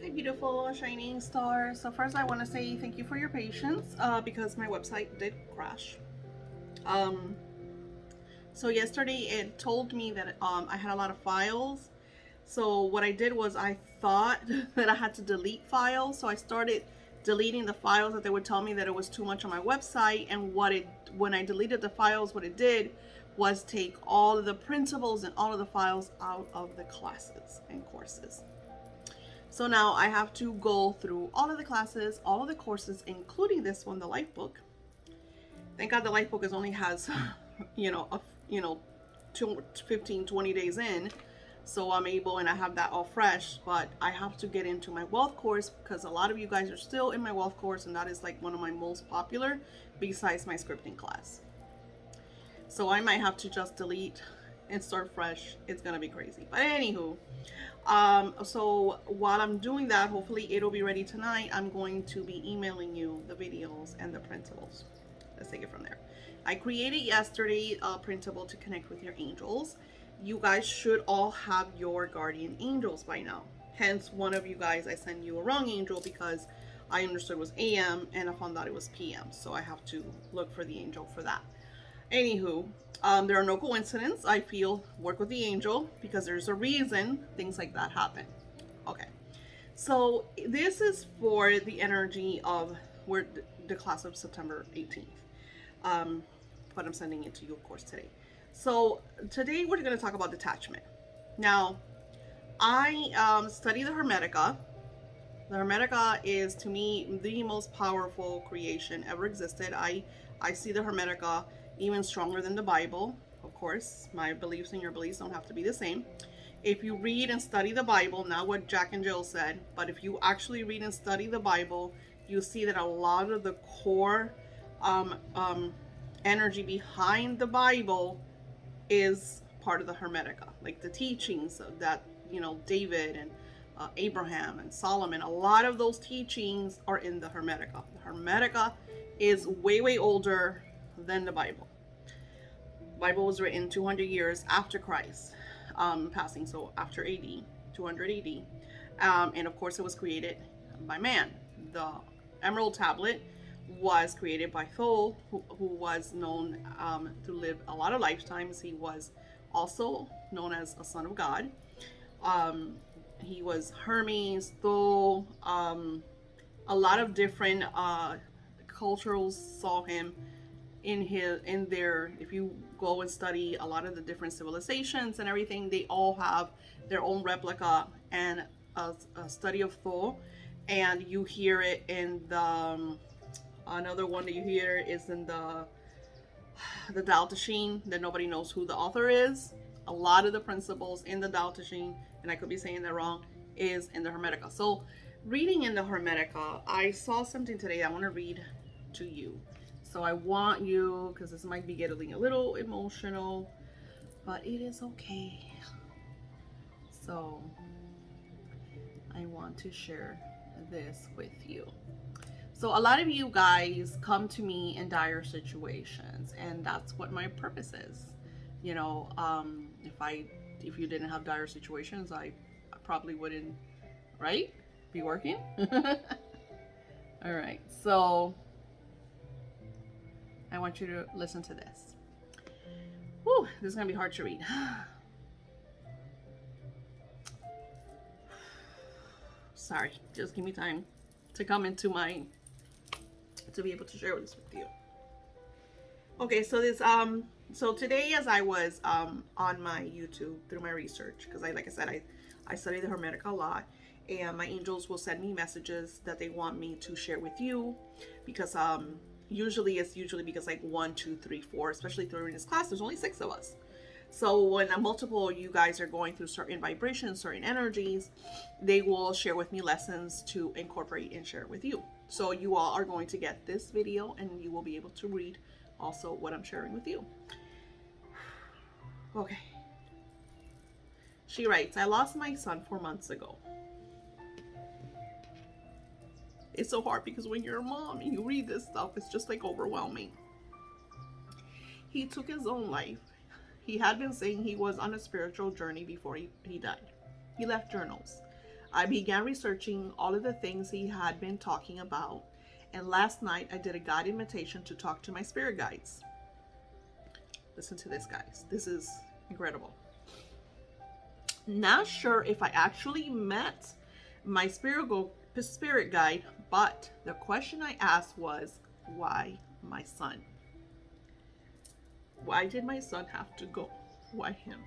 Hi, beautiful shining stars. So first I want to say thank you for your patience because my website did crash. Um, so yesterday it told me that I had a lot of files. So what I did was I thought that I had to delete files. So I started deleting the files that they would tell me that it was too much on my website. And when I deleted the files, what it did was take all of the printables and all of the files out of the classes and courses. So now I have to go through all of the classes, all of the courses, including this one, the lifebook. Thank God the lifebook only has, you know, 15, 20 days in. So I'm able, and I have that all fresh, but I have to get into my wealth course because a lot of you guys are still in my wealth course, and that is like one of my most popular besides my scripting class. So I might have to just delete and start fresh. It's gonna be crazy. But anywho, so while I'm doing that, hopefully it'll be ready tonight. I'm going to be emailing you the videos and the printables. Let's take it from there. I created yesterday a printable to connect with your angels. You guys should all have your guardian angels by now. Hence, one of you guys, I sent you a wrong angel because I understood it was AM and I found out it was PM. So I have to look for the angel for that. Anywho, there are no coincidences. I feel work with the angel because there's a reason things like that happen. Okay, so this is for the energy of the class of September 18th. But I'm sending it to you, of course, today. So today we're going to talk about detachment. Now, I study the Hermetica. The Hermetica is, to me, the most powerful creation ever existed. I see the Hermetica even stronger than the Bible. Of course, my beliefs and your beliefs don't have to be the same. If you read and study the Bible, not what Jack and Jill said, but if you actually read and study the Bible, you see that a lot of the core energy behind the Bible is part of the Hermetica. Like the teachings that, David and Abraham and Solomon, a lot of those teachings are in the Hermetica. The Hermetica is way, way older than the Bible. The Bible was written 200 years after Christ passing, so after AD, 200 AD. And of course, it was created by man. The Emerald Tablet was created by Thoth, who was known to live a lot of lifetimes. He was also known as a son of God. He was Hermes, Thoth. A lot of different cultures saw him in their, if you go and study a lot of the different civilizations and everything, they all have their own replica and a study of Thoth. And you hear it in the another one that you hear is in the Tao Te Ching, that nobody knows who the author is. A lot of the principles in the Tao Te Ching, and I could be saying that wrong, is in the Hermetica. So reading in the Hermetica, I saw something today I want to read to you. So I want you, because this might be getting a little emotional, but it is okay. So I want to share this with you. So a lot of you guys come to me in dire situations, and that's what my purpose is. If you didn't have dire situations, I probably wouldn't, right? Be working. All right. So I want you to listen to this. Whew, this is gonna be hard to read. Sorry, just give me time to come into to be able to share this with you. Okay, so so today, as I was on my YouTube through my research, because like I said, I study the Hermetica a lot, and my angels will send me messages that they want me to share with you, because usually because like 1, 2, 3, 4, especially during this class, there's only 6 of us. So when multiple you guys are going through certain vibrations, certain energies, they will share with me lessons to incorporate and share with you. So you all are going to get this video, and you will be able to read also what I'm sharing with you. Okay. She writes, I lost my son 4 months ago. It's so hard because when you're a mom and you read this stuff, it's just like overwhelming. He took his own life. He had been saying he was on a spiritual journey before he died. He left journals. I began researching all of the things he had been talking about, and last night I did a guided meditation to talk to my spirit guides. Listen to this, guys. This is incredible. Not sure if I actually met my spirit guide, but the question I asked was, why my son? Why did my son have to go? Why him?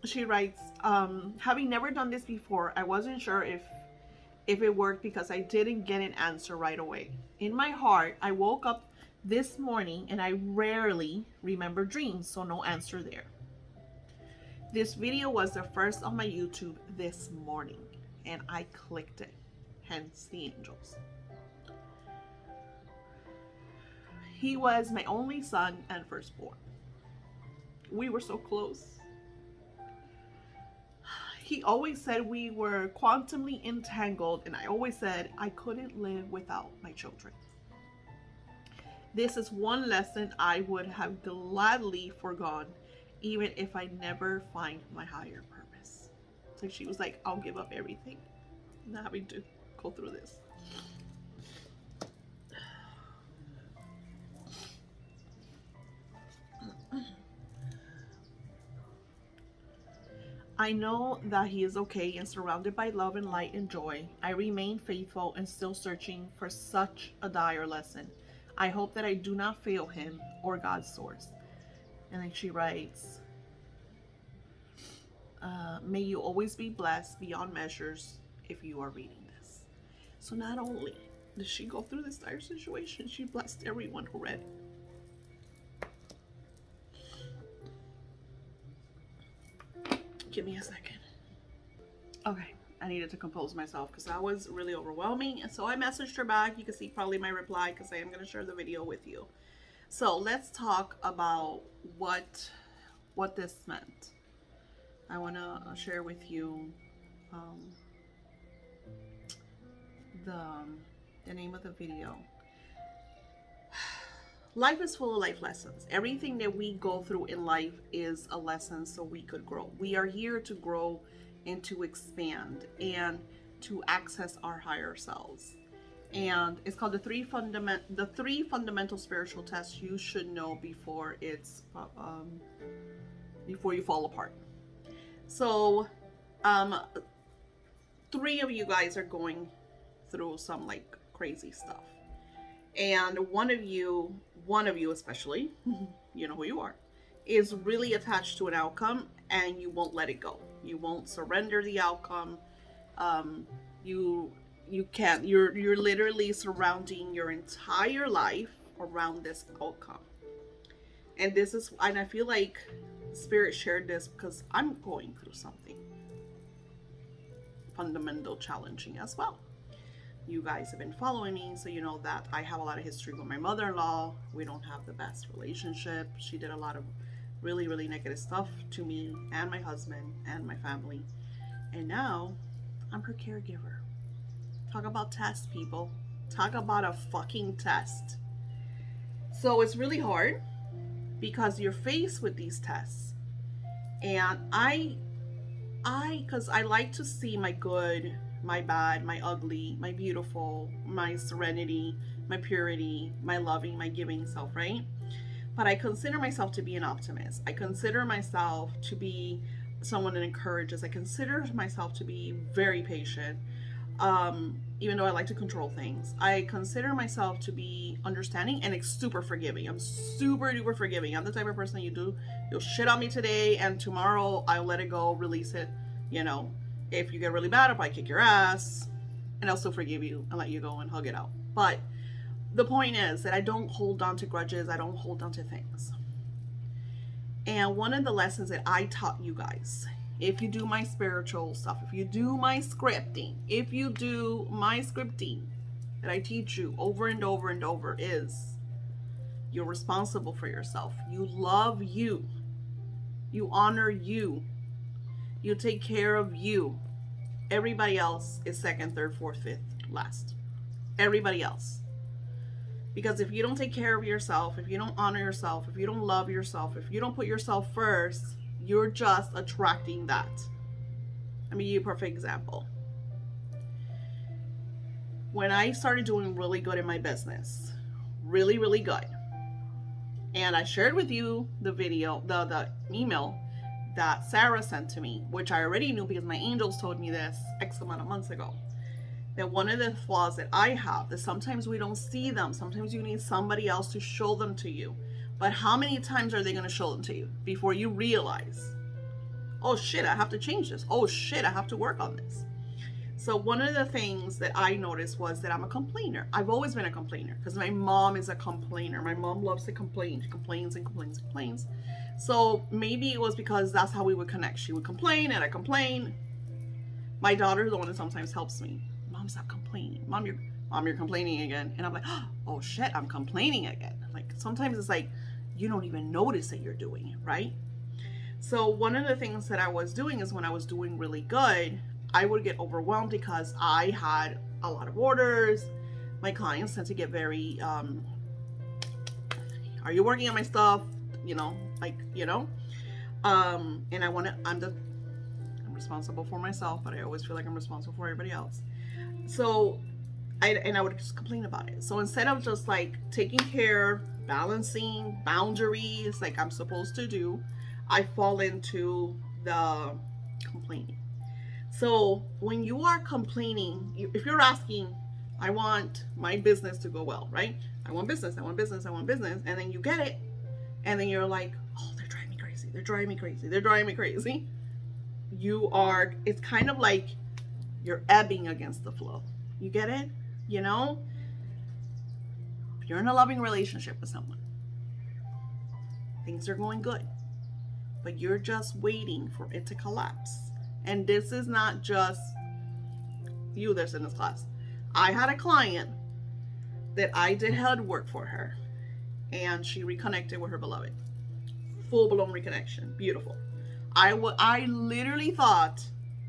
She writes, having never done this before, I wasn't sure if it worked because I didn't get an answer right away. In my heart, I woke up this morning and I rarely remember dreams, so no answer there. This video was the first on my YouTube this morning, and I clicked it, hence the angels. He was my only son and firstborn. We were so close. He always said we were quantumly entangled, and I always said I couldn't live without my children. This is one lesson I would have gladly forgone, even if I never find my higher purpose. So she was like, I'll give up everything, not having to go through this. I know that he is okay and surrounded by love and light and joy. I remain faithful and still searching for such a dire lesson. I hope that I do not fail him or God's source. And then she writes, may you always be blessed beyond measures if you are reading this. So not only did she go through this dire situation, she blessed everyone who read. Give me a second. Okay, I needed to compose myself because that was really overwhelming. And so I messaged her back. You can see probably my reply because I am going to share the video with you. So let's talk about what this meant. I want to share with you the name of the video. Life is full of life lessons. Everything that we go through in life is a lesson so we could grow. We are here to grow and to expand and to access our higher selves. And it's called the three fundamental spiritual tests you should know before before you fall apart. So, 3 of you guys are going through some like crazy stuff. And one of you especially, you know who you are, is really attached to an outcome and you won't let it go. You won't surrender the outcome. You can't. You're literally surrounding your entire life around this outcome. And I feel like Spirit shared this because I'm going through something fundamental challenging as well. You guys have been following me, so you know that I have a lot of history with my mother-in-law. We don't have the best relationship. She did a lot of really, really negative stuff to me and my husband and my family. And now I'm her caregiver. Talk about tests, people. Talk about a fucking test. So it's really hard because you're faced with these tests. And because I like to see my good, my bad, my ugly, my beautiful, my serenity, my purity, my loving, my giving self, right? But I consider myself to be an optimist. I consider myself to be someone that encourages. I consider myself to be very patient, even though I like to control things. I consider myself to be understanding and super forgiving. I'm super duper forgiving. I'm the type of person you'll shit on me today and tomorrow I'll let it go, release it, you know. If you get really bad, I'll probably kick your ass and I'll still forgive you and let you go and hug it out. But the point is that I don't hold on to grudges. I don't hold on to things. And one of the lessons that I taught you guys, if you do my spiritual stuff, if you do my scripting that I teach you over and over and over, is you're responsible for yourself. You love you. You honor you. You take care of you. Everybody else is second, third, fourth, fifth, last. Everybody else. Because if you don't take care of yourself, if you don't honor yourself, if you don't love yourself, if you don't put yourself first, you're just attracting that. Let me give you a perfect example. When I started doing really good in my business, really, really good, and I shared with you the video, the email that Sarah sent to me, which I already knew because my angels told me this X amount of months ago, that one of the flaws that I have, that sometimes we don't see them. Sometimes you need somebody else to show them to you. But how many times are they going to show them to you before you realize, oh shit, I have to change this. Oh shit, I have to work on this. So one of the things that I noticed was that I'm a complainer. I've always been a complainer because my mom is a complainer. My mom loves to complain. She complains and complains and complains. So maybe it was because that's how we would connect. She would complain and I complain. My daughter is the one that sometimes helps me. Mom, stop complaining. Mom, you're complaining again. And I'm like, oh shit, I'm complaining again. Like sometimes it's like you don't even notice that you're doing it, right? So one of the things that I was doing is when I was doing really good, I would get overwhelmed because I had a lot of orders. My clients tend to get very, are you working on my stuff? And I'm responsible for myself, but I always feel like I'm responsible for everybody else. So I would just complain about it. So instead of just like taking care, balancing boundaries like I'm supposed to do, I fall into the complaining. So when you are complaining, if you're asking, I want my business to go well, right? I want business, I want business, I want business. And then you get it. And then you're like, oh, they're driving me crazy. They're driving me crazy. They're driving me crazy. It's kind of like you're ebbing against the flow. You get it? If you're in a loving relationship with someone, things are going good, but you're just waiting for it to collapse. And this is not just you that's in this class. I had a client that I did head work for her, and she reconnected with her beloved. Full-blown reconnection. Beautiful. I literally thought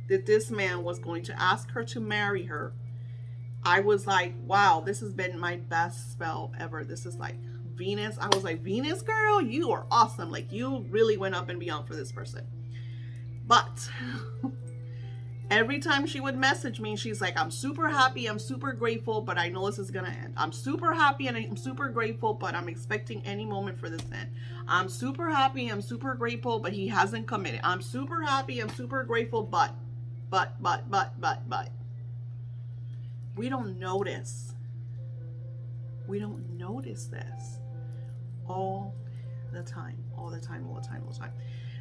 that this man was going to ask her to marry her. I was like, wow, this has been my best spell ever. This is like Venus. I was like, Venus girl, you are awesome. Like you really went up and beyond for this person. But every time she would message me, she's like, I'm super happy, I'm super grateful, but I know this is gonna end. I'm super happy and I'm super grateful, but I'm expecting any moment for this to end. I'm super happy, I'm super grateful, but he hasn't committed. I'm super happy, I'm super grateful, but. We don't notice. We don't notice this all the time.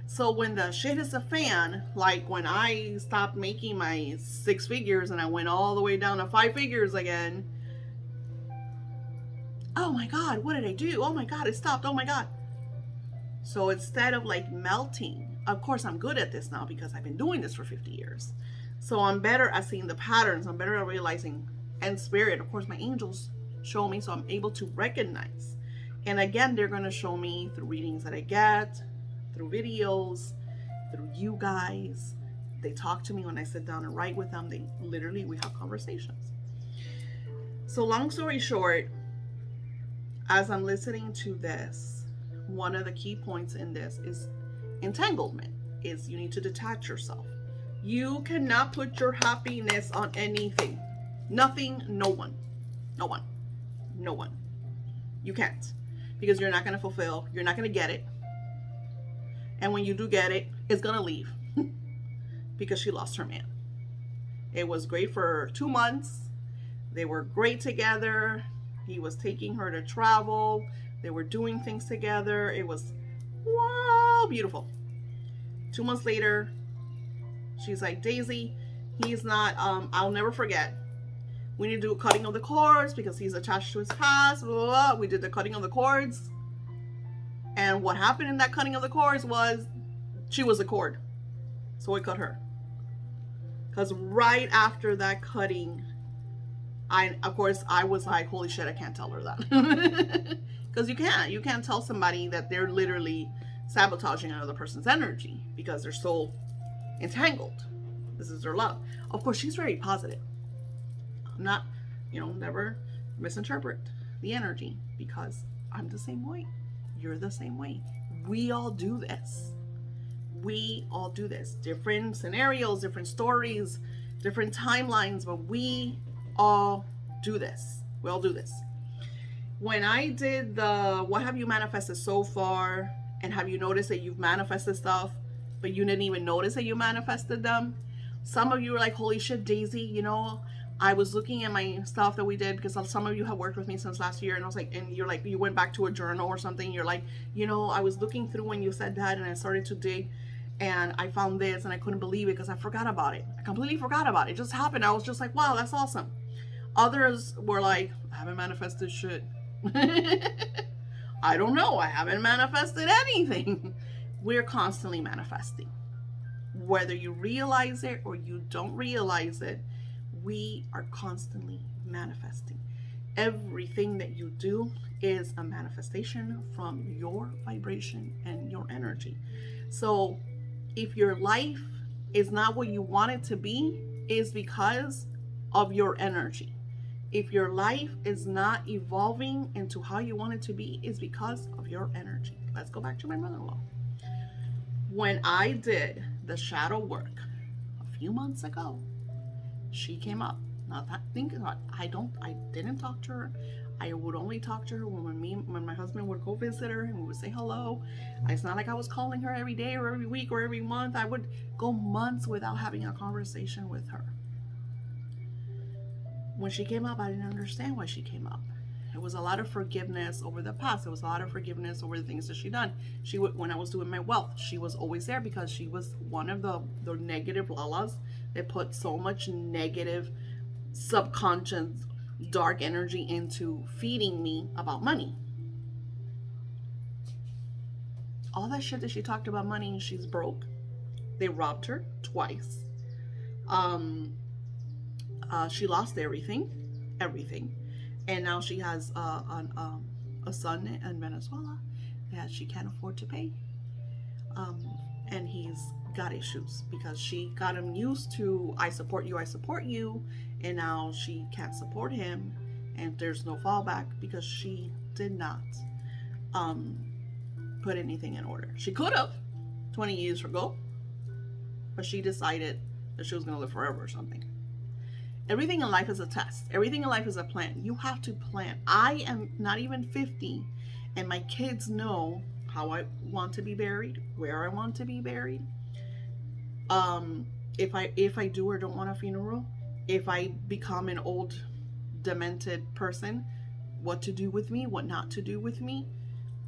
So when the shit hits the fan, like when I stopped making my 6 figures and I went all the way down to 5 figures again, oh my God, what did I do? Oh my God, it stopped. Oh my God. So instead of like melting, of course I'm good at this now because I've been doing this for 50 years. So I'm better at seeing the patterns. I'm better at realizing, and spirit, of course, my angels show me, so I'm able to recognize. And again, they're going to show me through readings that I get, through videos, through you guys. They talk to me when I sit down and write with them. We have conversations. So long story short, as I'm listening to this, one of the key points in this is entanglement, is you need to detach yourself. You cannot put your happiness on anything. Nothing, no one. You can't. Because you're not going to fulfill. You're not going to get it. And when you do get it, it's going to leave. Because she lost her man. It was great for 2 months. They were great together. He was taking her to travel. They were doing things together. It was, wow, beautiful. 2 months later, she's like, Daisy, he's not, I'll never forget. We need to do a cutting of the cords because he's attached to his past. Blah, blah, blah. We did the cutting of the cords. And what happened in that cutting of the cords was she was a cord. So we cut her. Because right after that cutting, I was like, holy shit, I can't tell her that. Because you can't tell somebody that they're literally sabotaging another person's energy because they're so entangled. This is their love. Of course, she's very positive. I'm not, never misinterpret. the energy, because I'm the same way. You're the same way. We all do this. We all do this. Different scenarios, different stories, different timelines, but we all do this. We all do this. When I did the what have you manifested so far, and have you noticed that you've manifested stuff, but you didn't even notice that you manifested them? Some of you were like, holy shit, Daisy, I was looking at my stuff that we did, because some of you have worked with me since last year, and I was like, and you're like, you went back to a journal or something. You're like, I was looking through when you said that, and I started to dig, and I found this, and I couldn't believe it because I forgot about it. I completely forgot about it. It just happened. I was just like, wow, that's awesome. Others were like, I haven't manifested shit. I don't know. I haven't manifested anything. We're constantly manifesting. Whether you realize it or you don't realize it, we are constantly manifesting. Everything that you do is a manifestation from your vibration and your energy. So if your life is not what you want it to be, is because of your energy. If your life is not evolving into how you want it to be, is because of your energy. Let's go back to my mother-in-law. When I did the shadow work a few months ago, she came up. Not that thinking about I didn't talk to her. I would only talk to her when my husband would go visit her and we would say hello. It's not like I was calling her every day or every week or every month. I would go months without having a conversation with her. When she came up, I didn't understand why she came up. It was a lot of forgiveness over the past. It was a lot of forgiveness over the things that she done. When I was doing my wealth, she was always there because she was one of the negative lalas that put so much negative, subconscious, dark energy into feeding me about money. All that shit that she talked about money, she's broke. They robbed her twice. She lost everything, and now she has a son in Venezuela that she can't afford to pay, and he's got issues because she got him used to I support you, and now she can't support him, and there's no fallback because she did not put anything in order. She could have 20 years ago, but she decided that she was going to live forever or something. Everything in life is a test. Everything in life is a plan. You have to plan. I am not even 50, and my kids know how I want to be buried, where I want to be buried. If I do or don't want a funeral, if I become an old, demented person, what to do with me, what not to do with me.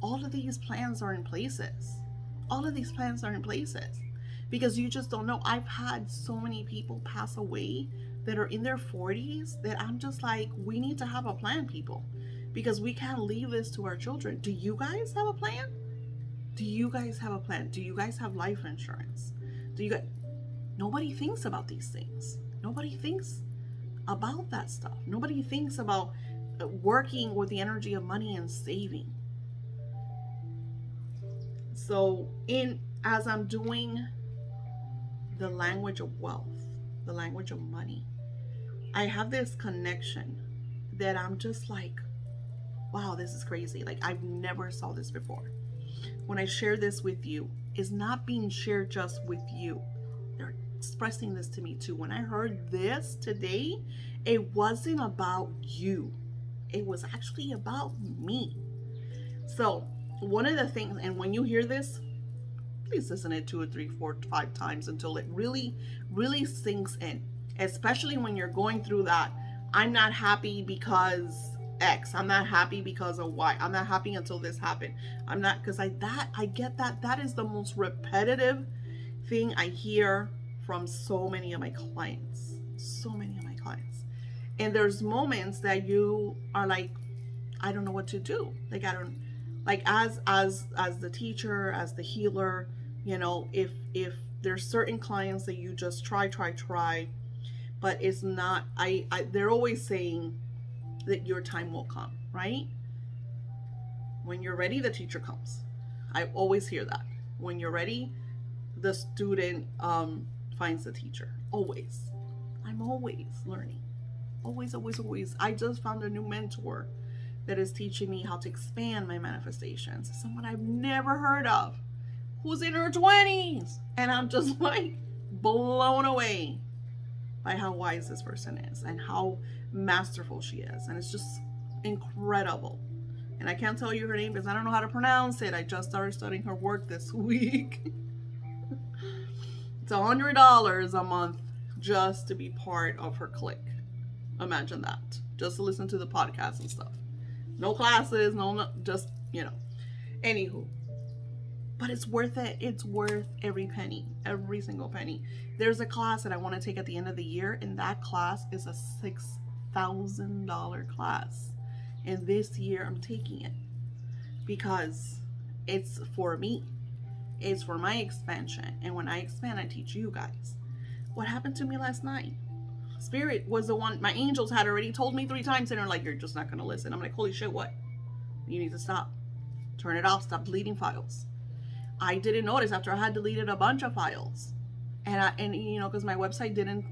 All of these plans are in places. All of these plans are in places because you just don't know. I've had so many people pass away that are in their 40s that I'm just like, we need to have a plan, people, because we can't leave this to our children. Do you guys have a plan? Do you guys have a plan? Do you guys have life insurance? Nobody thinks about these things. Nobody thinks about that stuff. Nobody thinks about working with the energy of money and saving. So as I'm doing the language of wealth, the language of money, I have this connection that I'm just like, wow, this is crazy. Like, I've never saw this before. When I share this with you, it's not being shared just with you. They're expressing this to me too. When I heard this today, it wasn't about you. It was actually about me. So one of the things, and when you hear this, please listen to it 2 or 3, 4, 5 times until it really, really sinks in. Especially when you're going through that, I'm not happy because X. I'm not happy because of Y. I'm not happy until this happened. I'm not, because I get that. That is the most repetitive thing I hear from so many of my clients. So many of my clients. And there's moments that you are like, I don't know what to do. Like, I don't, like, as the teacher, as the healer, if there's certain clients that you just try, but it's not, they're always saying that your time will come, right? When you're ready, the teacher comes. I always hear that. When you're ready, the student finds the teacher. Always. I'm always learning. Always. I just found a new mentor that is teaching me how to expand my manifestations. Someone I've never heard of who's in her 20s. And I'm just like blown away by how wise this person is and how masterful she is. And it's just incredible. And I can't tell you her name because I don't know how to pronounce it. I just started studying her work this week. It's $100 a month just to be part of her clique. Imagine that. Just to listen to the podcast and stuff. No classes, no, just, Anywho. But it's worth it. It's worth every penny, every single penny. There's a class that I want to take at the end of the year, and that class is a $6,000 class. And this year I'm taking it because it's for me. It's for my expansion. And when I expand, I teach you guys. What happened to me last night? Spirit was the one, my angels had already told me 3 times, and they're like, you're just not going to listen. I'm like, holy shit, what? You need to stop. Turn it off. Stop deleting files. I didn't notice after I had deleted a bunch of files. And because my website didn't,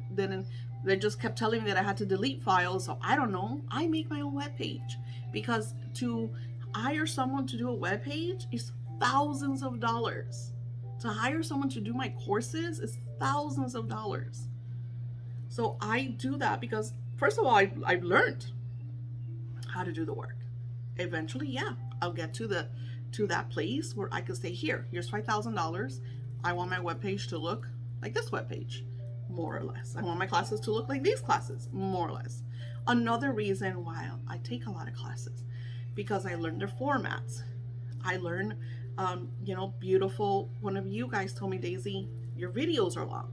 they just kept telling me that I had to delete files. So I don't know. I make my own webpage because to hire someone to do a webpage is thousands of dollars. To hire someone to do my courses is thousands of dollars. So I do that because, first of all, I've learned how to do the work. Eventually, yeah, I'll get to that place where I could say, here's $5,000. I want my webpage to look like this webpage, more or less. I want my classes to look like these classes, more or less. Another reason why I take a lot of classes, because I learn their formats. I learn, beautiful. One of you guys told me, Daisy, your videos are long.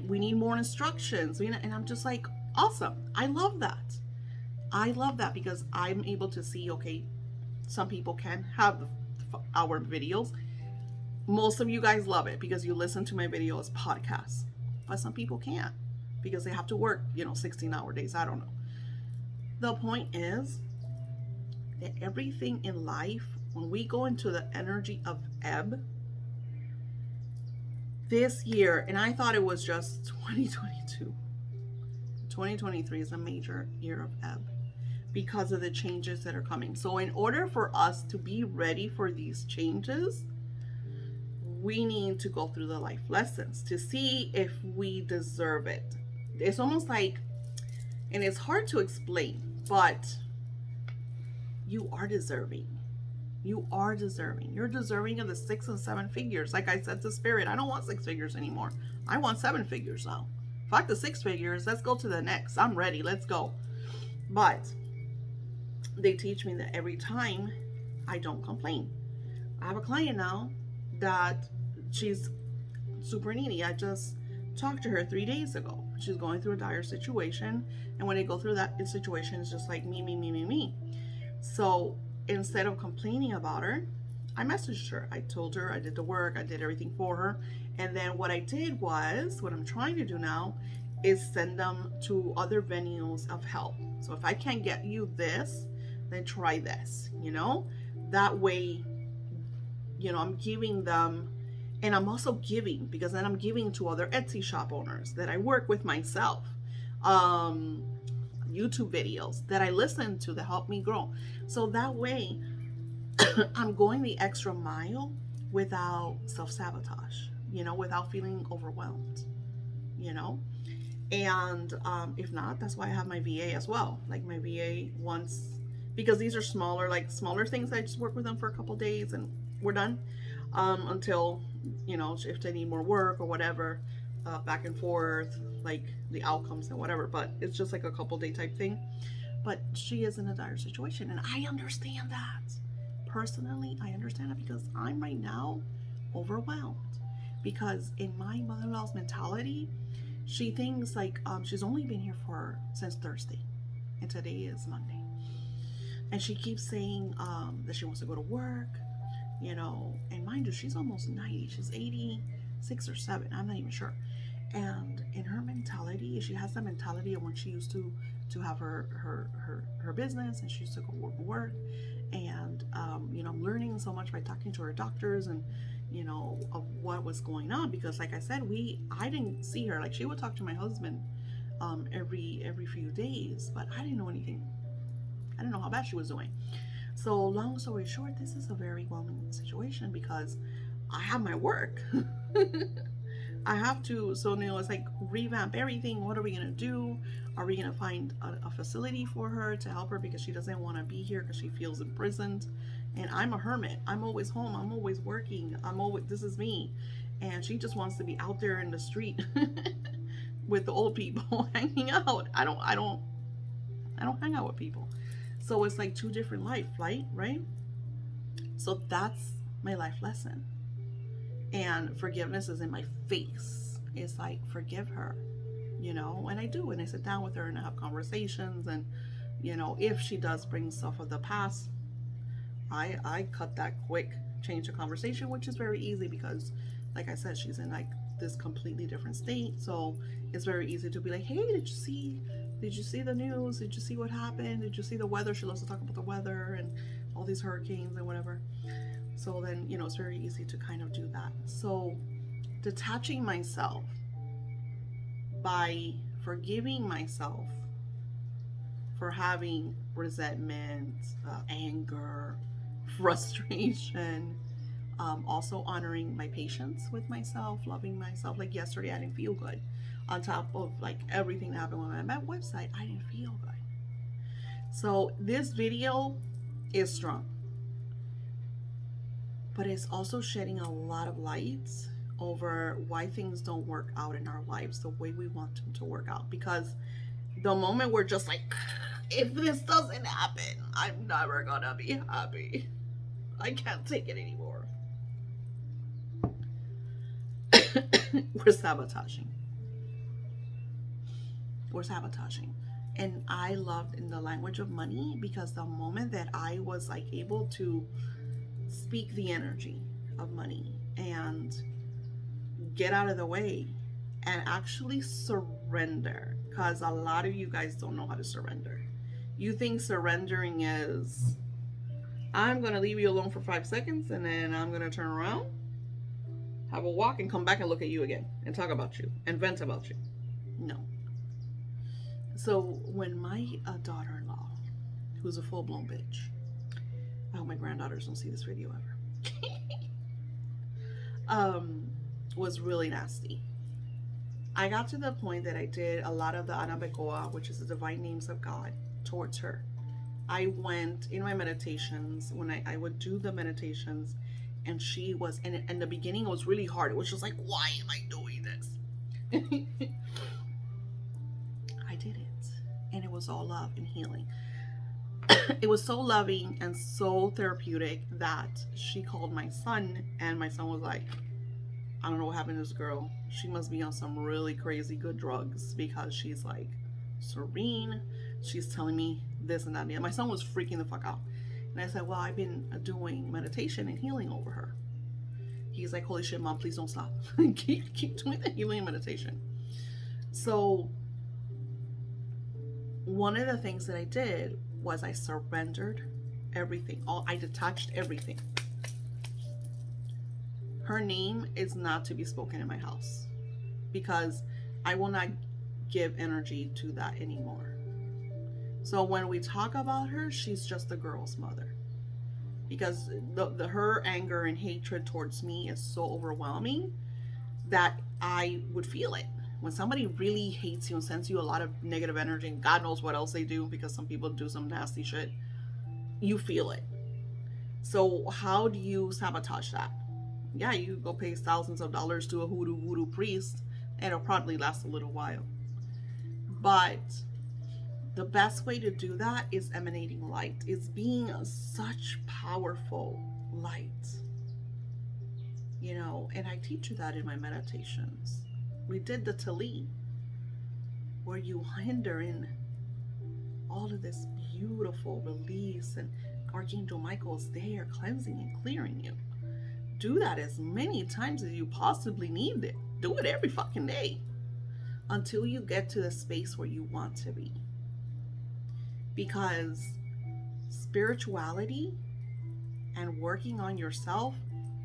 We need more instructions. And I'm just like, awesome. I love that. I love that because I'm able to see, okay, some people can have our videos. Most of you guys love it because you listen to my video as podcasts. But some people can't because they have to work, 16-hour days. I don't know. The point is that everything in life, when we go into the energy of ebb, this year, and I thought it was just 2022, 2023 is a major year of ebb because of the changes that are coming. So in order for us to be ready for these changes, we need to go through the life lessons to see if we deserve it. It's almost like, and it's hard to explain, but you are deserving. You are deserving. You're deserving of the 6 and 7 figures. Like I said to Spirit, I don't want 6 figures anymore. I want 7 figures now. Fuck the 6 figures. Let's go to the next. I'm ready. Let's go. But they teach me that every time I don't complain. I have a client now that she's super needy. I just talked to her 3 days ago. She's going through a dire situation. And when they go through that situation, it's just like me. So instead of complaining about her, I messaged her. I told her I did the work. I did everything for her. And then what I did was, what I'm trying to do now is send them to other venues of help. So if I can't get you this, then try this, That way, I'm giving them, and I'm also giving, because then I'm giving to other Etsy shop owners that I work with myself. YouTube videos that I listen to that help me grow. So that way I'm going the extra mile without self-sabotage, without feeling overwhelmed, and if not, that's why I have my VA as well. Like my VA wants, because these are smaller things. I just work with them for a couple days and we're done, until, if they need more work or whatever, back and forth, like the outcomes and whatever, but it's just like a couple day type thing. But she is in a dire situation, and I understand that. Personally, I understand it because I'm right now overwhelmed, because in my mother-in-law's mentality, she thinks like she's only been here since Thursday, and today is Monday, and she keeps saying that she wants to go to work, and mind you, she's almost 90. She's 86 or 7, I'm not even sure. And in her mentality, she has that mentality of when she used to have her business, and she used to go work. And I'm learning so much by talking to her doctors and of what was going on, because like I said, I didn't see her. Like, she would talk to my husband every few days, but I didn't know anything I didn't know how bad she was doing. So long story short, this is a very well-known situation because I have my work. I have to, so it's like revamp everything. What are we gonna do? Are we gonna find a facility for her to help her because she doesn't want to be here because she feels imprisoned? And I'm a hermit. I'm always home. I'm always working. This is me. And she just wants to be out there in the street with the old people hanging out. I don't hang out with people. So it's like two different life, right? So that's my life lesson. And forgiveness is in my face. It's like, forgive her, and I do. And I sit down with her and I have conversations. And, if she does bring stuff of the past, I cut that quick, change the conversation, which is very easy because, like I said, she's in like this completely different state. So it's very easy to be like, hey, did you see the news? Did you see what happened? Did you see the weather? She loves to talk about the weather and all these hurricanes and whatever. So then, it's very easy to kind of do that. So detaching myself by forgiving myself for having resentment, anger, frustration, also honoring my patience with myself, loving myself. Like yesterday, I didn't feel good. On top of like everything that happened with my website, I didn't feel good. So this video is strong, but it's also shedding a lot of light over why things don't work out in our lives the way we want them to work out. Because the moment we're just like, if this doesn't happen, I'm never gonna be happy. I can't take it anymore. We're sabotaging. And I loved in the language of money because the moment that I was like able to speak the energy of money and get out of the way and actually surrender, because a lot of you guys don't know how to surrender. You think surrendering is, I'm going to leave you alone for 5 seconds and then I'm going to turn around, have a walk, and come back and look at you again and talk about you and vent about you. No. So when my daughter-in-law, who's a full-blown bitch, I hope my granddaughters don't see this video ever, was really nasty. I got to the point that I did a lot of the Anabekoa, which is the divine names of God, towards her. I went in my meditations, when I would do the meditations, and she was, and in the beginning it was really hard. It was just like, why am I doing this? I did it, and it was all love and healing. It was so loving and so therapeutic that she called my son, and my son was like, I don't know what happened to this girl. She must be on some really crazy good drugs because she's like serene. She's telling me this and that. And my son was freaking the fuck out. And I said, well, I've been doing meditation and healing over her. He's like, holy shit, Mom, please don't stop. keep doing the healing and meditation. So one of the things that I did was I surrendered everything. I detached everything. Her name is not to be spoken in my house because I will not give energy to that anymore. So when we talk about her, she's just the girl's mother, because her anger and hatred towards me is so overwhelming that I would feel it. When somebody really hates you and sends you a lot of negative energy, and God knows what else they do, because some people do some nasty shit, you feel it. So how do you sabotage that? Yeah, you go pay thousands of dollars to a voodoo priest, and it'll probably last a little while. But the best way to do that is emanating light, is being such powerful light. And I teach you that in my meditations. We did the Tali, where you hinder in all of this beautiful release, and Archangel Michael's there cleansing and clearing you. Do that as many times as you possibly need it. Do it every fucking day until you get to the space where you want to be. Because spirituality and working on yourself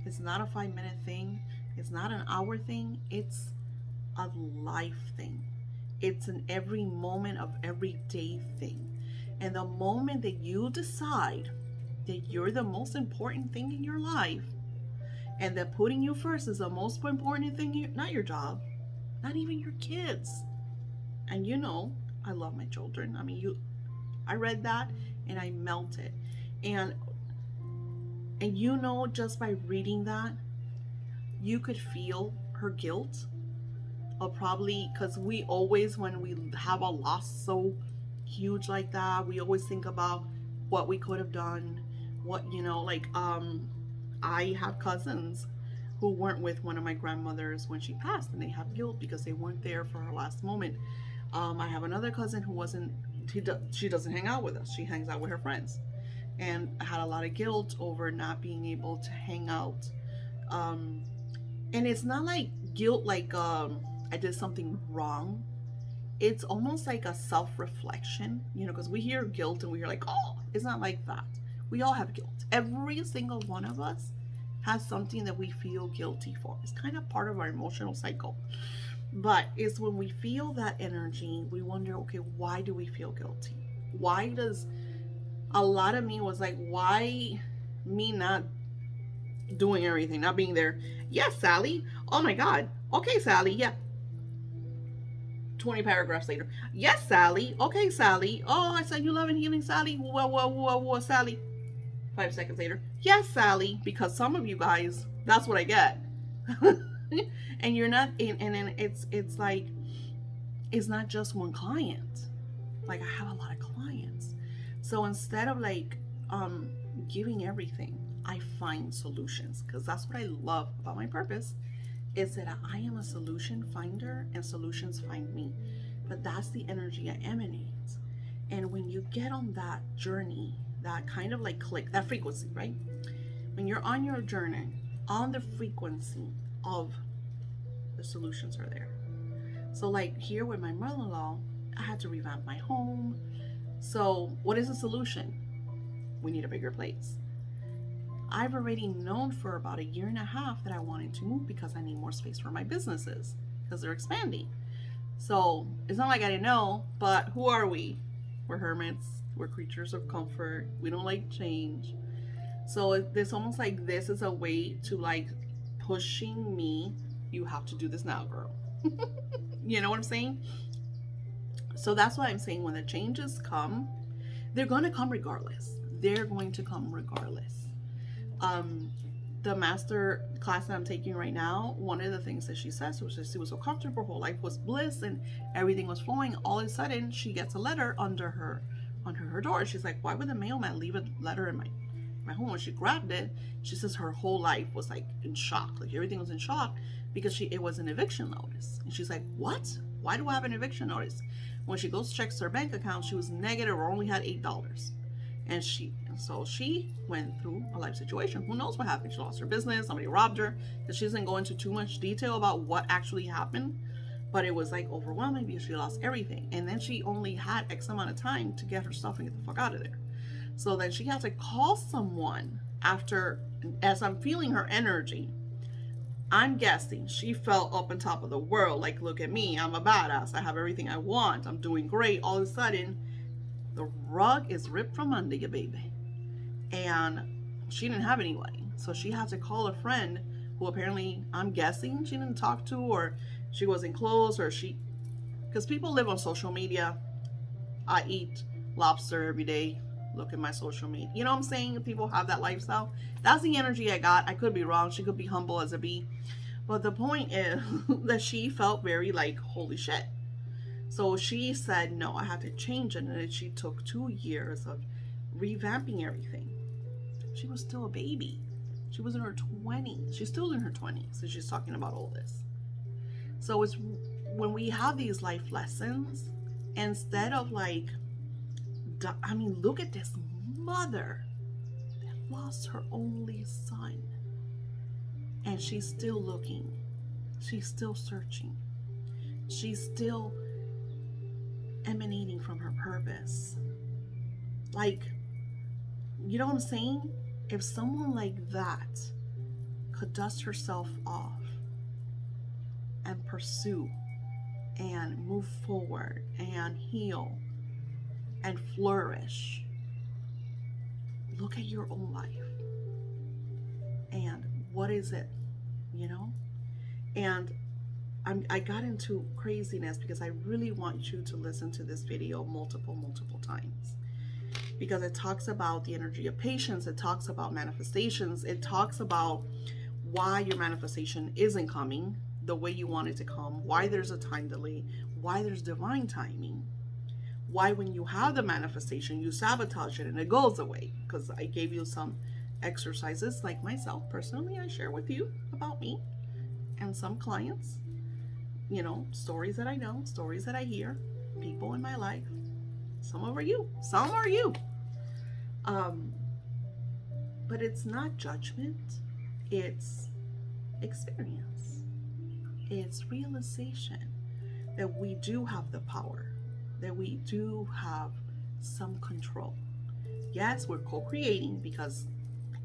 is not a 5-minute thing. It's not an hour thing. It's a life thing. It's an every moment of every day thing. And the moment that you decide that you're the most important thing in your life, and that putting you first is the most important thing, not your job, not even your kids. And I love my children. I mean, I read that and I melted. And just by reading that, you could feel her guilt. Or probably because we always, when we have a loss so huge like that, we always think about what we could have done. I have cousins who weren't with one of my grandmothers when she passed, and they have guilt because they weren't there for her last moment. I have another cousin who wasn't. She doesn't hang out with us. She hangs out with her friends, and I had a lot of guilt over not being able to hang out. And it's not like guilt, like I did something wrong. It's almost like a self-reflection, because we hear guilt and we hear like, oh, it's not like that. We all have guilt. Every single one of us has something that we feel guilty for. It's kind of part of our emotional cycle. But it's when we feel that energy, we wonder, okay, why do we feel guilty? Why does a lot of me was like, why me not doing everything, not being there? Yes, Sally. Oh my God. Okay, Sally. Yeah. 20 paragraphs later. Yes, Sally. Okay, Sally. Oh, I said you love and healing, Sally. Whoa, Sally. 5 seconds later. Yes, Sally. Because some of you guys, that's what I get. And you're not, and then it's like, it's not just one client. Like, I have a lot of clients. So instead of like giving everything, I find solutions, because that's what I love about my purpose, is that I am a solution finder and solutions find me. But that's the energy I emanate. And when you get on that journey, that kind of like click, that frequency, right? When you're on your journey, on the frequency of the solutions are there. So like here with my mother-in-law, I had to revamp my home. So what is the solution? We need a bigger place. I've already known for about 1.5 years that I wanted to move because I need more space for my businesses because they're expanding. So it's not like I didn't know, but who are we? We're hermits. We're creatures of comfort. We don't like change. So it's almost like this is a way to like pushing me. You have to do this now, girl. You know what I'm saying? So that's why I'm saying when the changes come, they're going to come regardless. They're going to come regardless. The master class that I'm taking right now, one of the things that she says was that she was so comfortable, her whole life was bliss and everything was flowing. All of a sudden, she gets a letter under her door. She's like, why would the mailman leave a letter in my home? When she grabbed it, she says her whole life was like in shock. Like everything was in shock because it was an eviction notice. And she's like, what? Why do I have an eviction notice? When she goes checks her bank account, she was negative or only had $8. And so she went through a life situation. Who knows what happened? She lost her business, somebody robbed her. Because she doesn't go into too much detail about what actually happened. But it was like overwhelming because she lost everything. And then she only had X amount of time to get her stuff and get the fuck out of there. So then she had to call someone after, as I'm feeling her energy, I'm guessing she felt up on top of the world. Like, look at me, I'm a badass. I have everything I want. I'm doing great. All of a sudden, the rug is ripped from under you, baby. And she didn't have anybody. So she had to call a friend who apparently, I'm guessing, she didn't talk to, or she wasn't close, or because people live on social media. I eat lobster every day. Look at my social media. You know what I'm saying? People have that lifestyle. That's the energy I got. I could be wrong. She could be humble as a bee. But the point is that she felt very like, holy shit. So she said, no, I have to change it. And she took 2 years of revamping everything. She was still a baby. She was in her 20s. She's still in her 20s. So she's talking about all this. So it's when we have these life lessons, instead of like, look at this mother that lost her only son. And she's still looking. She's still searching. She's still emanating from her purpose. Like, you know what I'm saying? If someone like that could dust herself off and pursue and move forward and heal and flourish, look at your own life. And what is it, you know? And I got into craziness because I really want you to listen to this video multiple times, because it talks about the energy of patience. It talks about manifestations. It talks about why your manifestation isn't coming the way you want it to come, why there's a time delay, why there's divine timing, why when you have the manifestation you sabotage it and it goes away. Because I gave you some exercises, like myself personally, I share with you about me and some clients, you know, stories that I know, stories that I hear, people in my life. Some are you, but it's not judgment, it's experience, it's realization that we do have the power, that we do have some control. Yes, we're co-creating, because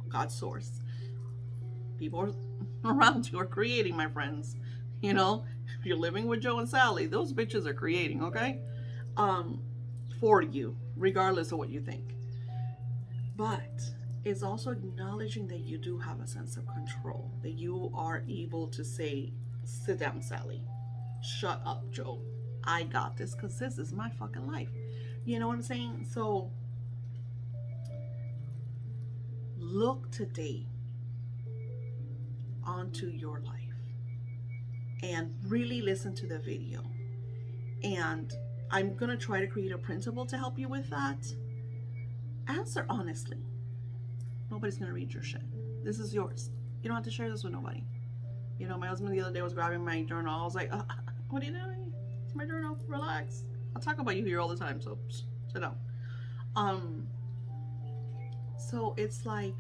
God's source, people around you are creating, my friends. You know, if you're living with Joe and Sally, those bitches are creating, okay? For you, regardless of what you think. But it's also acknowledging that you do have a sense of control, that you are able to say, sit down, Sally. Shut up, Joe. I got this, because this is my fucking life. You know what I'm saying? So look today onto your life and really listen to the video. And I'm going to try to create a printable to help you with that. Answer honestly. Nobody's going to read your shit. This is yours. You don't have to share this with nobody. You know, my husband the other day was grabbing my journal. I was like, what are you doing? It's my journal. Relax. I'll talk about you here all the time, so sit down. So it's like,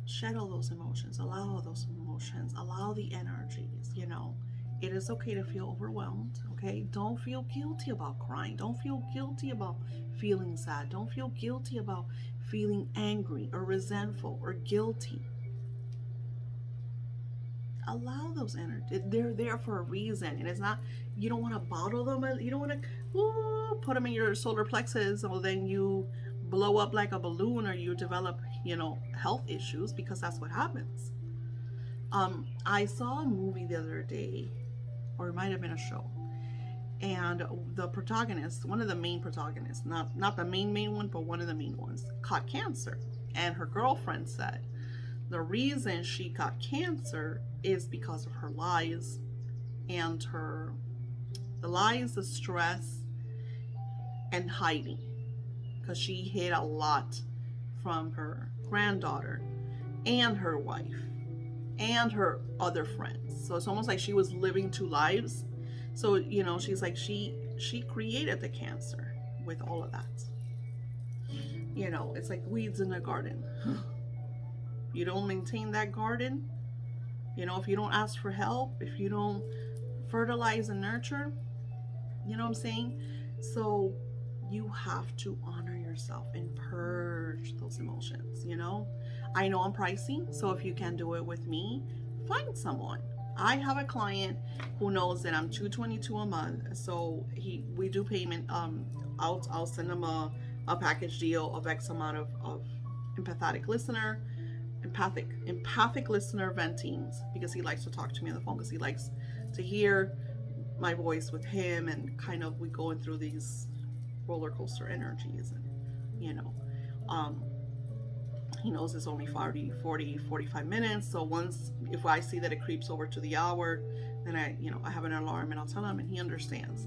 shed all those emotions, allow all those emotions, allow the energies, you know. It is okay to feel overwhelmed, okay? Don't feel guilty about crying. Don't feel guilty about feeling sad. Don't feel guilty about feeling angry or resentful or guilty. Allow those energies. They're there for a reason. And it's not, you don't want to bottle them. You don't want to put them in your solar plexus, or then you blow up like a balloon, or you develop, you know, health issues, because that's what happens. I saw a movie the other day, or it might have been a show, and the protagonist, one of the main protagonists, not the main one, but one of the main ones, caught cancer. And her girlfriend said the reason she got cancer is because of her lies, and the lies, the stress, and hiding, because she hid a lot from her granddaughter and her wife and her other friends. So it's almost like she was living two lives. So, you know, she's like, she created the cancer with all of that. You know, it's like weeds in a garden. You don't maintain that garden, you know, if you don't ask for help, if you don't fertilize and nurture, you know what I'm saying? So you have to honor yourself and purge those emotions, you know? I know I'm pricey, so if you can do it with me, find someone. I have a client who knows that I'm $222 a month, so we do payment. I'll send him a package deal of X amount of empathic listener ventings, because he likes to talk to me on the phone, because he likes to hear my voice with him, and kind of we going through these roller coaster energies, and you know, he knows it's only 45 minutes. So if I see that it creeps over to the hour, then I have an alarm, and I'll tell him, and he understands.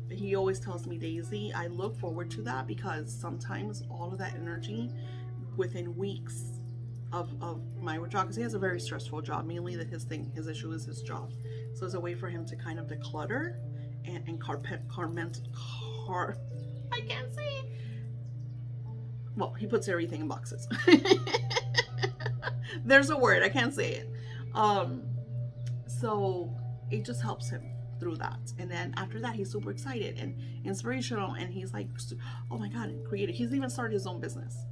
He always tells me, Daisy, I look forward to that, because sometimes all of that energy within weeks of my job, because he has a very stressful job, mainly that his issue is his job. So it's a way for him to kind of declutter and I can't say it. Well, he puts everything in boxes. There's a word, I can't say it. So it just helps him through that. And then after that, he's super excited and inspirational, and he's like, oh my God, creative. He's even started his own business.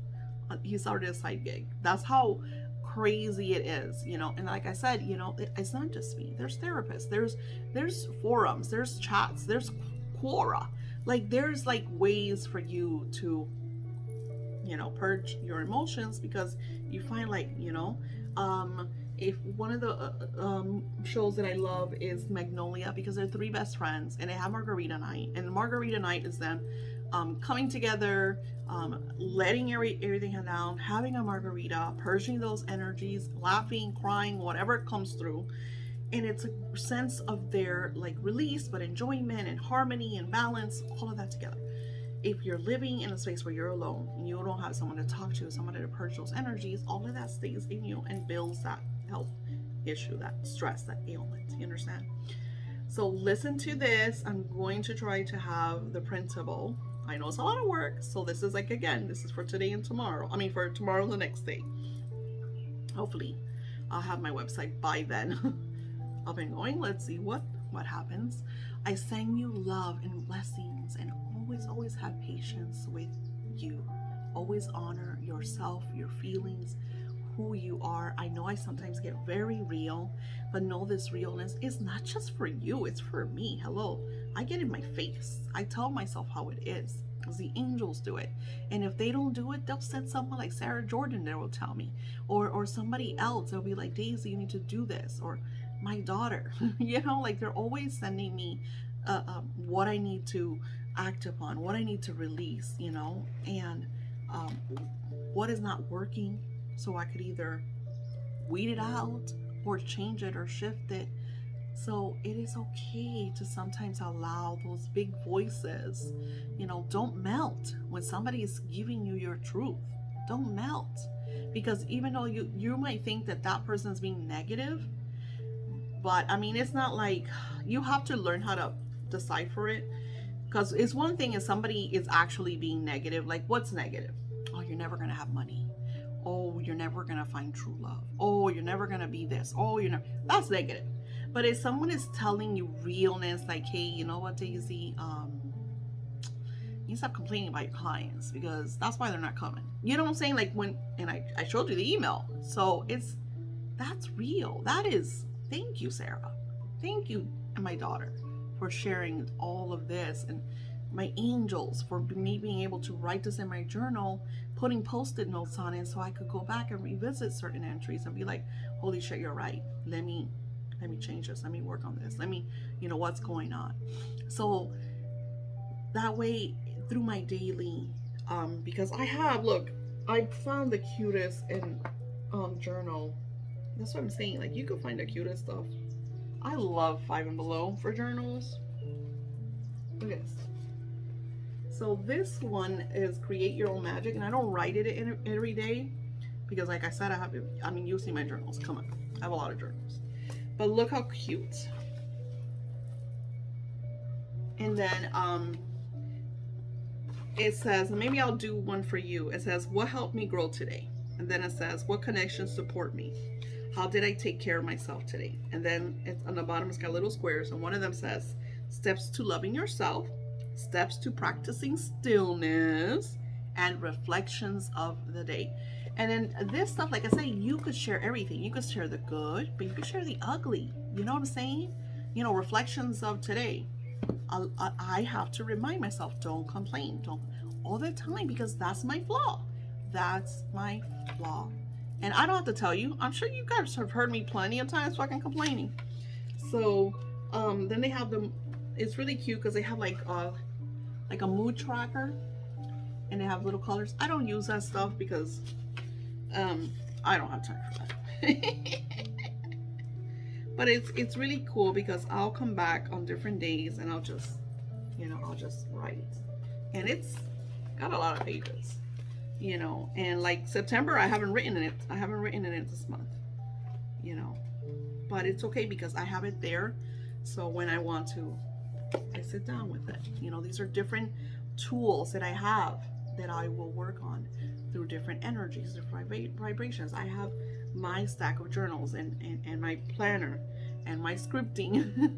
He started a side gig. That's how crazy it is, you know. And like I said, you know, it's not just me. There's therapists, there's forums, there's chats, there's Quora, Like there's like ways for you to, purge your emotions, because you find like, if one of the shows that I love is Magnolia, because they're three best friends and they have margarita night, and margarita night is them coming together, letting everything down, having a margarita, purging those energies, laughing, crying, whatever comes through. And it's a sense of their like release, but enjoyment and harmony and balance, all of that together. If you're living in a space where you're alone and you don't have someone to talk to, someone to purge those energies, all of that stays in you and builds that health issue, that stress, that ailment. You understand? So listen to this. I'm going to try to have the printable. I know it's a lot of work. So this is like, again, this is for today and tomorrow. I mean, for tomorrow and the next day. Hopefully I'll have my website by then up and going. Let's see what happens. I send you love and blessings, and always have patience with you. Always honor yourself, your feelings, who you are. I know I sometimes get very real, but know this realness is not just for you, it's for me. Hello. I get in my face. I tell myself how it is, because the angels do it. And if they don't do it, they'll send someone like Sarah Jordan that will tell me, or somebody else. They'll be like, Daisy, you need to do this, or my daughter. Like they're always sending me what I need to act upon, what I need to release, and what is not working, so I could either weed it out or change it or shift it. So it is okay to sometimes allow those big voices, don't melt when somebody is giving you your truth. Don't melt, because even though you might think that person's being negative, but I mean, it's not like, you have to learn how to decipher it. Because it's one thing if somebody is actually being negative, like what's negative? Oh, you're never going to have money. Oh, you're never going to find true love. Oh, you're never going to be this. Oh, that's negative. But if someone is telling you realness, like, hey, you know what, Daisy, you stop complaining about your clients, because that's why they're not coming. You know what I'm saying? Like and I showed you the email. So that's real. That is, thank you, Sarah. Thank you, my daughter, for sharing all of this, and my angels for me being able to write this in my journal, putting post-it notes on it so I could go back and revisit certain entries and be like, holy shit, you're right. Let me change this. Let me work on this. Let me, what's going on. So that way through my daily, because I found the cutest in journal. That's what I'm saying. Like, you can find the cutest stuff. I love 5 and Below for journals. Look at this. So this one is Create Your Own Magic, and I don't write it every day because, like I said, you see my journals. Come on, I have a lot of journals. But look how cute. And then it says, maybe I'll do one for you. It says, what helped me grow today? And then it says, what connections support me? How did I take care of myself today? And then it's on the bottom, it's got little squares, and one of them says, steps to loving yourself, steps to practicing stillness, and reflections of the day. And then this stuff, like I say, you could share everything. You could share the good, but you could share the ugly. You know what I'm saying? Reflections of today. I have to remind myself, don't complain, don't all the time, because that's my flaw. That's my flaw. And I don't have to tell you. I'm sure you guys have heard me plenty of times fucking complaining. So then they have them. It's really cute because they have like a mood tracker, and they have little colors. I don't use that stuff because I don't have time for that. But it's really cool because I'll come back on different days and I'll just write. And it's got a lot of pages. And like September, I haven't written in it this month, but it's okay because I have it there. So when I want to, I sit down with it. These are different tools that I have that I will work on through different energies, different vibrations. I have my stack of journals and my planner and my scripting,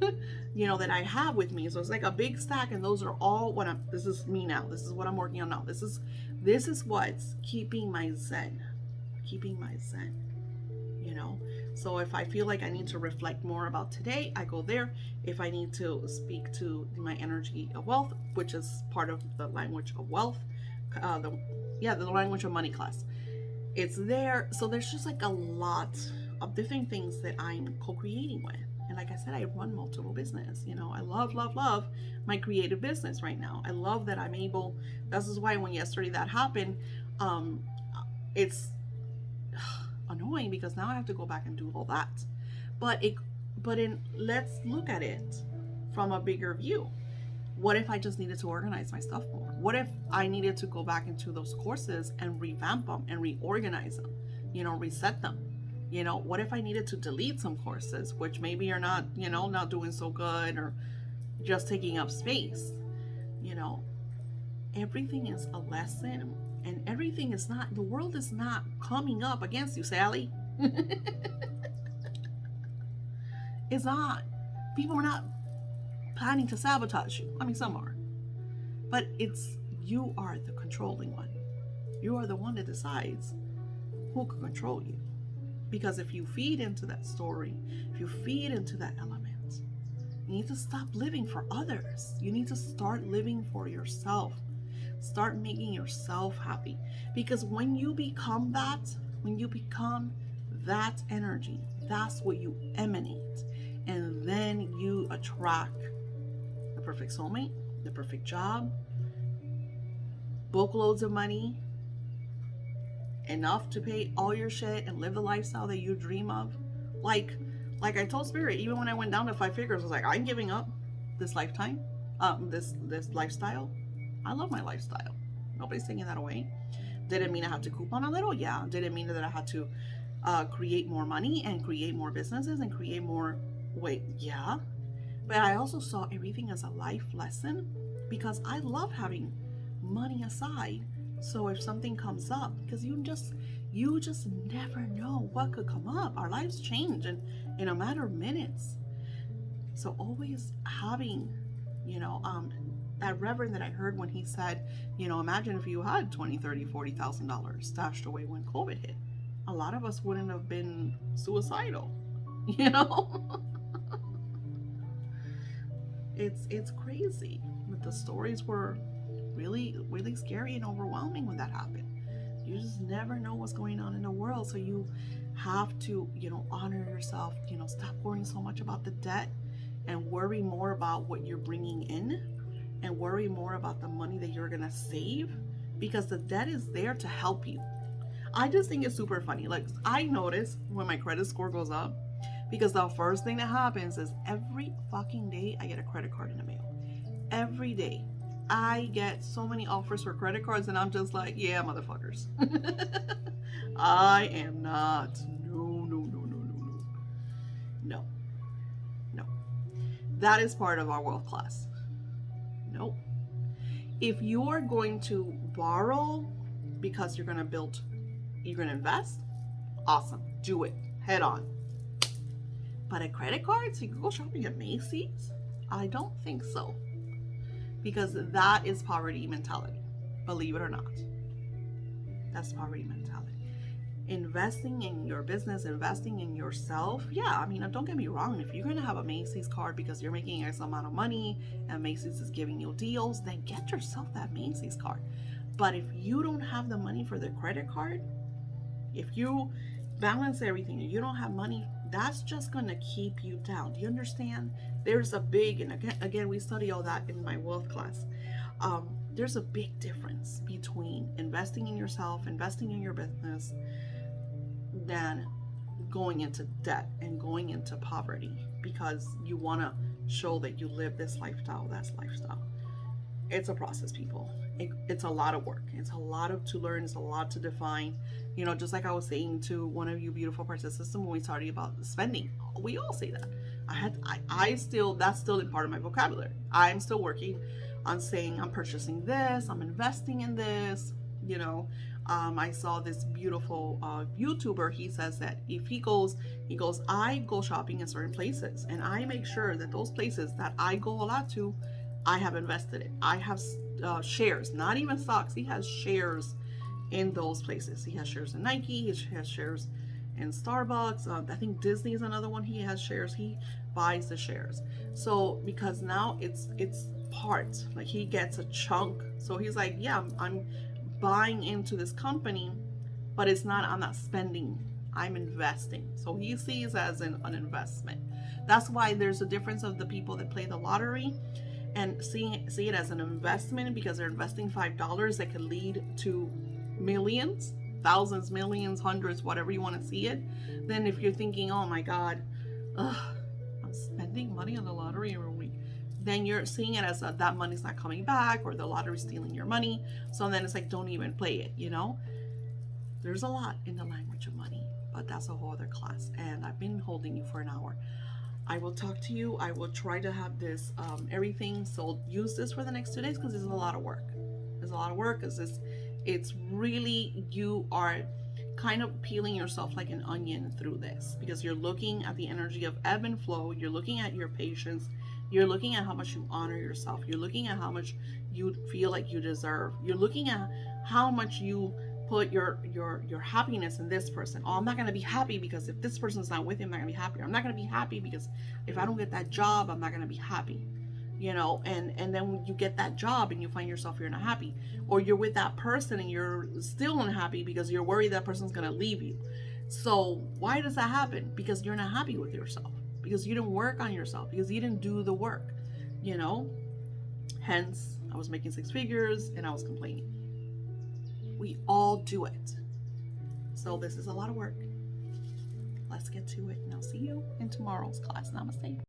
that I have with me. So it's like a big stack, and those are all this is me now. This is what I'm working on now. This is what's keeping my zen. you know. So if I feel like I need to reflect more about today, I go there. If I need to speak to my energy of wealth, which is part of the language of wealth, the language of money class, it's there. So there's just like a lot of different things that I'm co-creating with. And like I said, I run multiple business. You know, I love my creative business right now. I love that I'm able. This is why when yesterday that happened, it's annoying because now I have to go back and do all that. Let's look at it from a bigger view. What if I just needed to organize my stuff more? What if I needed to go back into those courses and revamp them and reorganize them, reset them? What if I needed to delete some courses, which maybe are not, not doing so good or just taking up space? Everything is a lesson, and everything is not, the world is not coming up against you, Sally. It's not. People are not planning to sabotage you. I mean, some are. But you are the controlling one. You are the one that decides who can control you. Because if you feed into that story, if you feed into that element, you need to stop living for others. You need to start living for yourself. Start making yourself happy. Because when you become that energy, that's what you emanate. And then you attract the perfect soulmate, the perfect job, boatloads of money, enough to pay all your shit and live the lifestyle that you dream of. Like I told Spirit, even when I went down to 5 figures, I was like, I'm giving up this lifetime, this lifestyle. I love my lifestyle. Nobody's taking that away. Did it mean I had to coupon a little? Yeah. Did it mean that I had to create more money and create more businesses and create more weight? Yeah. But I also saw everything as a life lesson, because I love having money aside. So if something comes up, because you just never know what could come up. Our lives change in a matter of minutes. So always having, that reverend that I heard when he said, imagine if you had $20, $30, $40,000 stashed away when COVID hit. A lot of us wouldn't have been suicidal, It's crazy. But the stories were really, really scary and overwhelming when that happened. You just never know what's going on in the world. So you have to, honor yourself, stop worrying so much about the debt and worry more about what you're bringing in, and worry more about the money that you're going to save, because the debt is there to help you. I just think it's super funny. Like, I notice when my credit score goes up, because the first thing that happens is every fucking day I get a credit card in the mail. Every day. I get so many offers for credit cards, and I'm just like, yeah, motherfuckers. I am not. No. That is part of our wealth class. Nope. If you are going to borrow because you're going to invest, awesome. Do it. Head on. But a credit card, so you can go shopping at Macy's? I don't think so. Because that is poverty mentality. Believe it or not. That's poverty mentality. Investing in your business, investing in yourself. Yeah, I mean, don't get me wrong. If you're going to have a Macy's card because you're making X amount of money and Macy's is giving you deals, then get yourself that Macy's card. But if you don't have the money for the credit card, if you balance everything and you don't have money, that's just going to keep you down. Do you understand? There's a big, and again, we study all that in my wealth class. There's a big difference between investing in yourself, investing in your business, than going into debt and going into poverty because you want to show that you live this lifestyle, that lifestyle. It's a process, people. It's a lot of work. It's a lot to learn. It's a lot to define. Just like I was saying to one of you beautiful participants when we started about spending. We all say that. That's still a part of my vocabulary. I'm still working on saying I'm purchasing this, I'm investing in this. I saw this beautiful YouTuber. He says that if he goes, I go shopping in certain places, and I make sure that those places that I go a lot to, I have invested in. I have shares, not even stocks. He has shares in those places. He has shares in Nike. He has shares in Starbucks. I think Disney is another one. He has shares. He buys the shares. So because now it's part, like he gets a chunk. So he's like, yeah, I'm buying into this company, but it's not. I'm not spending. I'm investing. So he sees as an investment. That's why there's a difference of the people that play the lottery and see it as an investment, because they're investing $5 that could lead to millions, thousands, millions, hundreds, whatever you want to see it. Then if you're thinking, oh my God, ugh, I'm spending money on the lottery every week, then you're seeing it as that money's not coming back, or the lottery's stealing your money. So then it's like, don't even play it, you know? There's a lot in the language of money, but that's a whole other class. And I've been holding you for an hour. I will talk to you. I will try to have this everything. So use this for the next 2 days, because it's a lot of work. It's a lot of work because it's really, you are kind of peeling yourself like an onion through this, because you're looking at the energy of ebb and flow. You're looking at your patience. You're looking at how much you honor yourself. You're looking at how much you feel like you deserve. You're looking at how much you put your happiness in this person. Oh, I'm not going to be happy because if this person's not with me, I'm not going to be happy. I'm not going to be happy because if I don't get that job, I'm not going to be happy. You know, and then when you get that job and you find yourself you're not happy, or you're with that person and you're still unhappy because you're worried that person's going to leave you. So why does that happen? Because you're not happy with yourself, because you didn't work on yourself, because you didn't do the work, you know. Hence, I was making 6 figures and I was complaining. We all do it. So this is a lot of work. Let's get to it, and I'll see you in tomorrow's class. Namaste.